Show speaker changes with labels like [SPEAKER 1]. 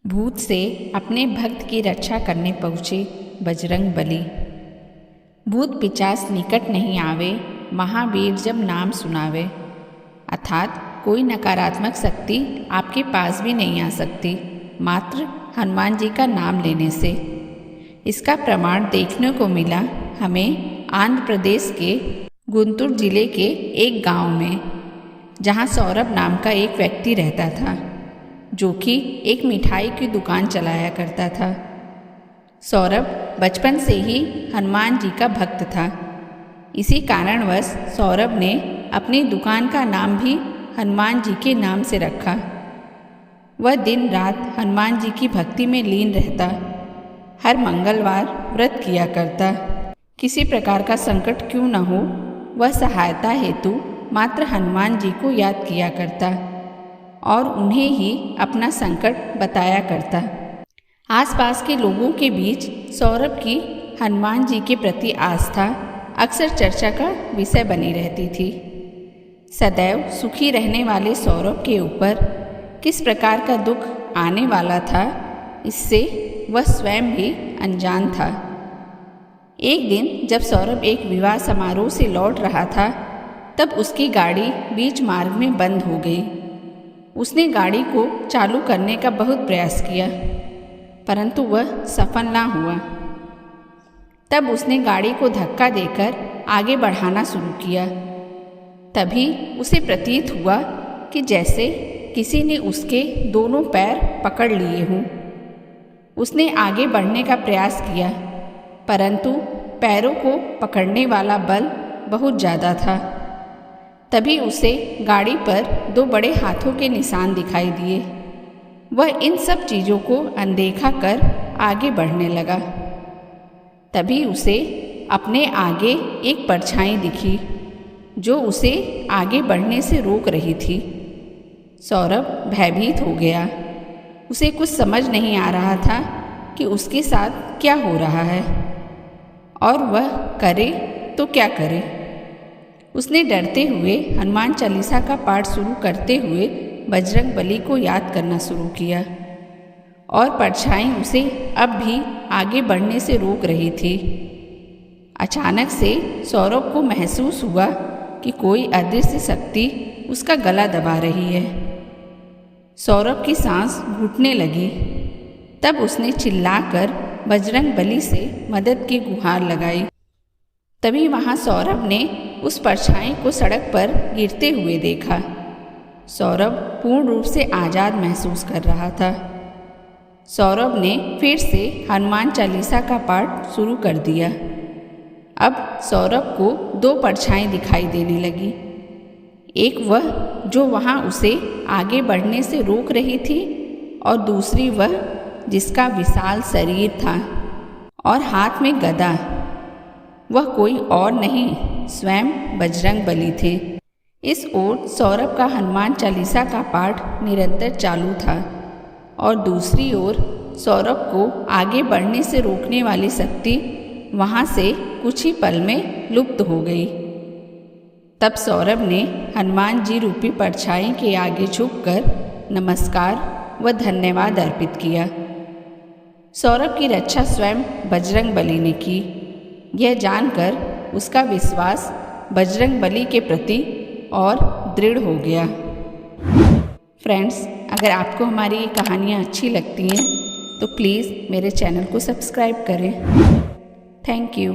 [SPEAKER 1] भूत से अपने भक्त की रक्षा करने पहुँचे बजरंग बली। भूत पिचास निकट नहीं आवे, महावीर जब नाम सुनावे। अर्थात कोई नकारात्मक शक्ति आपके पास भी नहीं आ सकती मात्र हनुमान जी का नाम लेने से। इसका प्रमाण देखने को मिला हमें आंध्र प्रदेश के गुंटूर जिले के एक गांव में, जहां सौरभ नाम का एक व्यक्ति रहता था जो कि एक मिठाई की दुकान चलाया करता था। सौरभ बचपन से ही हनुमान जी का भक्त था। इसी कारणवश सौरभ ने अपनी दुकान का नाम भी हनुमान जी के नाम से रखा। वह दिन रात हनुमान जी की भक्ति में लीन रहता, हर मंगलवार व्रत किया करता। किसी प्रकार का संकट क्यों न हो, वह सहायता हेतु मात्र हनुमान जी को याद किया करता और उन्हें ही अपना संकट बताया करता। आसपास के लोगों के बीच सौरभ की हनुमान जी के प्रति आस्था अक्सर चर्चा का विषय बनी रहती थी। सदैव सुखी रहने वाले सौरभ के ऊपर किस प्रकार का दुख आने वाला था, इससे वह स्वयं भी अनजान था। एक दिन जब सौरभ एक विवाह समारोह से लौट रहा था, तब उसकी गाड़ी बीच मार्ग में बंद हो गई। उसने गाड़ी को चालू करने का बहुत प्रयास किया, परंतु वह सफल ना हुआ। तब उसने गाड़ी को धक्का देकर आगे बढ़ाना शुरू किया। तभी उसे प्रतीत हुआ कि जैसे किसी ने उसके दोनों पैर पकड़ लिए हों। उसने आगे बढ़ने का प्रयास किया, परंतु पैरों को पकड़ने वाला बल बहुत ज़्यादा था। तभी उसे गाड़ी पर दो बड़े हाथों के निशान दिखाई दिए। वह इन सब चीज़ों को अनदेखा कर आगे बढ़ने लगा। तभी उसे अपने आगे एक परछाई दिखी जो उसे आगे बढ़ने से रोक रही थी। सौरभ भयभीत हो गया। उसे कुछ समझ नहीं आ रहा था कि उसके साथ क्या हो रहा है और वह करे तो क्या करे। उसने डरते हुए हनुमान चालीसा का पाठ शुरू करते हुए बजरंग बली को याद करना शुरू किया और परछाई उसे अब भी आगे बढ़ने से रोक रही थी। अचानक से सौरभ को महसूस हुआ कि कोई अदृश्य शक्ति उसका गला दबा रही है। सौरभ की सांस घुटने लगी। तब उसने चिल्लाकर बजरंग बली से मदद की गुहार लगाई। तभी वहां सौरभ ने उस परछाई को सड़क पर गिरते हुए देखा। सौरभ पूर्ण रूप से आज़ाद महसूस कर रहा था। सौरभ ने फिर से हनुमान चालीसा का पाठ शुरू कर दिया। अब सौरभ को दो परछाई दिखाई देने लगी। एक वह जो वहां उसे आगे बढ़ने से रोक रही थी और दूसरी वह जिसका विशाल शरीर था और हाथ में गदा। वह कोई और नहीं, स्वयं बजरंग बली थे। इस ओर सौरभ का हनुमान चालीसा का पाठ निरंतर चालू था और दूसरी ओर सौरभ को आगे बढ़ने से रोकने वाली शक्ति वहां से कुछ ही पल में लुप्त हो गई। तब सौरभ ने हनुमान जी रूपी परछाई के आगे झुककर नमस्कार व धन्यवाद अर्पित किया। सौरभ की रक्षा स्वयं बजरंग बली ने की। यह जानकर उसका विश्वास बजरंग बली के प्रति और दृढ़ हो गया। फ्रेंड्स, अगर आपको हमारी ये कहानियाँ अच्छी लगती हैं तो प्लीज़ मेरे चैनल को सब्सक्राइब करें। Thank you.